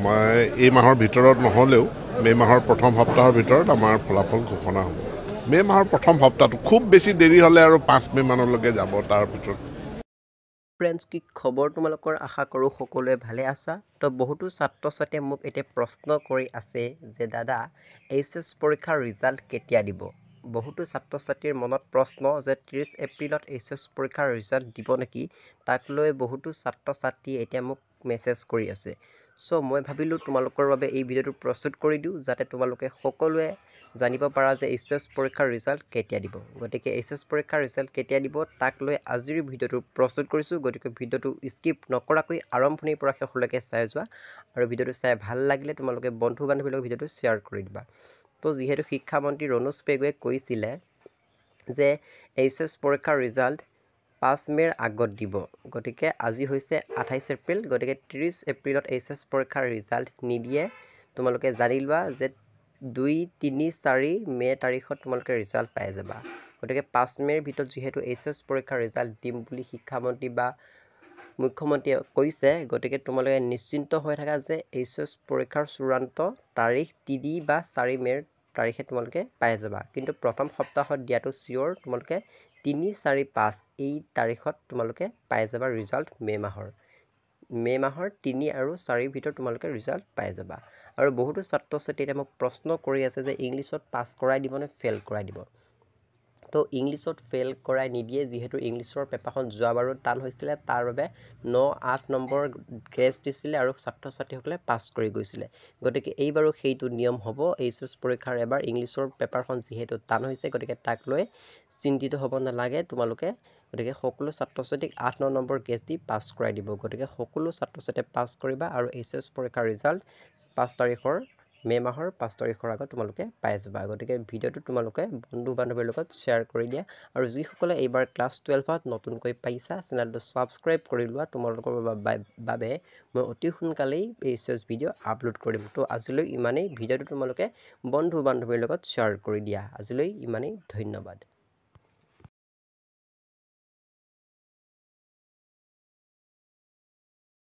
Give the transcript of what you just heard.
মই এই মাহৰ ভিতৰত নহ'লেও মে' মাহৰ প্ৰথম সপ্তাহৰ ভিতৰত আমাৰ ফলাফল ঘোষণা হ'ব। মে' মাহৰ প্ৰথম সপ্তাহটো খুব বেছি দেৰি হ'লে আৰু 5 মে' মানলৈকে যাব তাৰ ভিতৰত। ফ্ৰেণ্ডছ, কি খবৰ তোমালোকৰ? আশা কৰোঁ সকলোৱে ভালে আছা। তো বহুতো ছাত্ৰ ছাত্ৰীয়ে মোক এতিয়া প্ৰশ্ন কৰি আছে যে দাদা এইচএছ পৰীক্ষাৰ ৰিজাল্ট কেতিয়া দিব? বহুতো ছাত্ৰ ছাত্ৰীৰ মনত প্ৰশ্ন যে 30 এপ্ৰিলত এইচএছ পৰীক্ষাৰ ৰিজাল্ট দিব নেকি, তাক লৈ বহুতো ছাত্ৰ ছাত্ৰীয়ে এতিয়া মোক মেছেজ কৰি আছে। চ' মই ভাবিলোঁ তোমালোকৰ বাবে এই ভিডিঅ'টো প্ৰস্তুত কৰি দিওঁ যাতে তোমালোকে সকলোৱে জানিব পাৰা যে এইচএছ পৰীক্ষাৰ ৰিজাল্ট কেতিয়া দিব। গতিকে এইচএছ পৰীক্ষাৰ ৰিজাল্ট কেতিয়া দিব তাক লৈ আজিৰ ভিডিঅ'টো প্ৰস্তুত কৰিছোঁ। গতিকে ভিডিঅ'টো স্কিপ নকৰাকৈ আৰম্ভণিৰ পৰা শেষলৈকে চাই যোৱা, আৰু ভিডিঅ'টো চাই ভাল লাগিলে তোমালোকে বন্ধু বান্ধৱীৰ লগত ভিডিঅ'টো শ্বেয়াৰ কৰি দিবা। তো যিহেতু শিক্ষামন্ত্ৰী ৰণোজ পেগুৱে কৈছিলে যে এইচএছ পৰীক্ষাৰ ৰিজাল্ট 5 মে'ৰ আগত দিব, গতিকে আজি হৈছে 28 এপ্ৰিল। গতিকে 30 এপ্ৰিলত এইচএছ পৰীক্ষাৰ ৰিজাল্ট নিদিয়ে। তোমালোকে জানি লোৱা যে 2, 3, 4 মে' তাৰিখত তোমালোকে ৰিজাল্ট পাই যাবা। গতিকে 5 মে'ৰ ভিতৰত যিহেতু এইচএছ পৰীক্ষাৰ ৰিজাল্ট দিম বুলি শিক্ষামন্ত্ৰী বা মুখ্যমন্ত্ৰীয়ে কৈছে, গতিকে তোমালোকে নিশ্চিন্ত হৈ থাকা যে এইচএছ পৰীক্ষাৰ চূড়ান্ত তাৰিখ 3 বা 4 মে'ৰ তাৰিখে তোমালোকে পাই যাবা। কিন্তু প্ৰথম সপ্তাহত দিয়াটো চিয়'ৰ, তোমালোকে 3, 4, 5 এই তাৰিখত তোমালোকে পাই যাবা ৰিজাল্ট। মে' মাহৰ 3 আৰু 4 ভিতৰত তোমালোকে ৰিজাল্ট পাই যাবা। আৰু বহুতো ছাত্ৰ ছাত্ৰীয়ে মোক প্ৰশ্ন কৰি আছে যে ইংলিছত পাছ কৰাই দিব নে ফেইল কৰাই দিব। তো ইংলিছত ফেইল কৰাই নিদিয়ে, যিহেতু ইংলিছৰ পেপাৰখন যোৱাবাৰো টান হৈছিলে, তাৰ বাবে 9-8 নম্বৰ গ্ৰেছ দিছিলে আৰু ছাত্ৰ ছাত্ৰীসকলে পাছ কৰি গৈছিলে। গতিকে এইবাৰো সেইটো নিয়ম হ'ব। এইচএছ পৰীক্ষাৰ এবাৰ ইংলিছৰ পেপাৰখন যিহেতু টান হৈছে, গতিকে তাক লৈ চিন্তিত হ'ব নালাগে তোমালোকে। গতিকে সকলো ছাত্ৰ ছাত্ৰীক 8-9 নম্বৰ গ্ৰেছ দি পাছ কৰাই দিব। গতিকে সকলো ছাত্ৰ ছাত্ৰীয়ে পাছ কৰিবা আৰু এইচএছ পৰীক্ষাৰ ৰিজাল্ট 5 তাৰিখৰ মে' মাহৰ 5 তাৰিখৰ আগত তোমালোকে পাই যাবা। গতিকে ভিডিঅ'টো তোমালোকে বন্ধু বান্ধৱীৰ লগত শ্বেয়াৰ কৰি দিয়া, আৰু যিসকলে এইবাৰ ক্লাছ 12ত নতুনকৈ পাইছা চেনেলটো ছাবস্ক্ৰাইব কৰি লোৱা। তোমালোকৰ বাবে মই অতি সোনকালেই এইচএছ ভিডিঅ' আপলোড কৰিম। তো আজিলৈ ইমানেই। ভিডিঅ'টো তোমালোকে বন্ধু বান্ধৱীৰ লগত শ্বেয়াৰ কৰি দিয়া। আজিলৈ ইমানেই, ধন্যবাদ।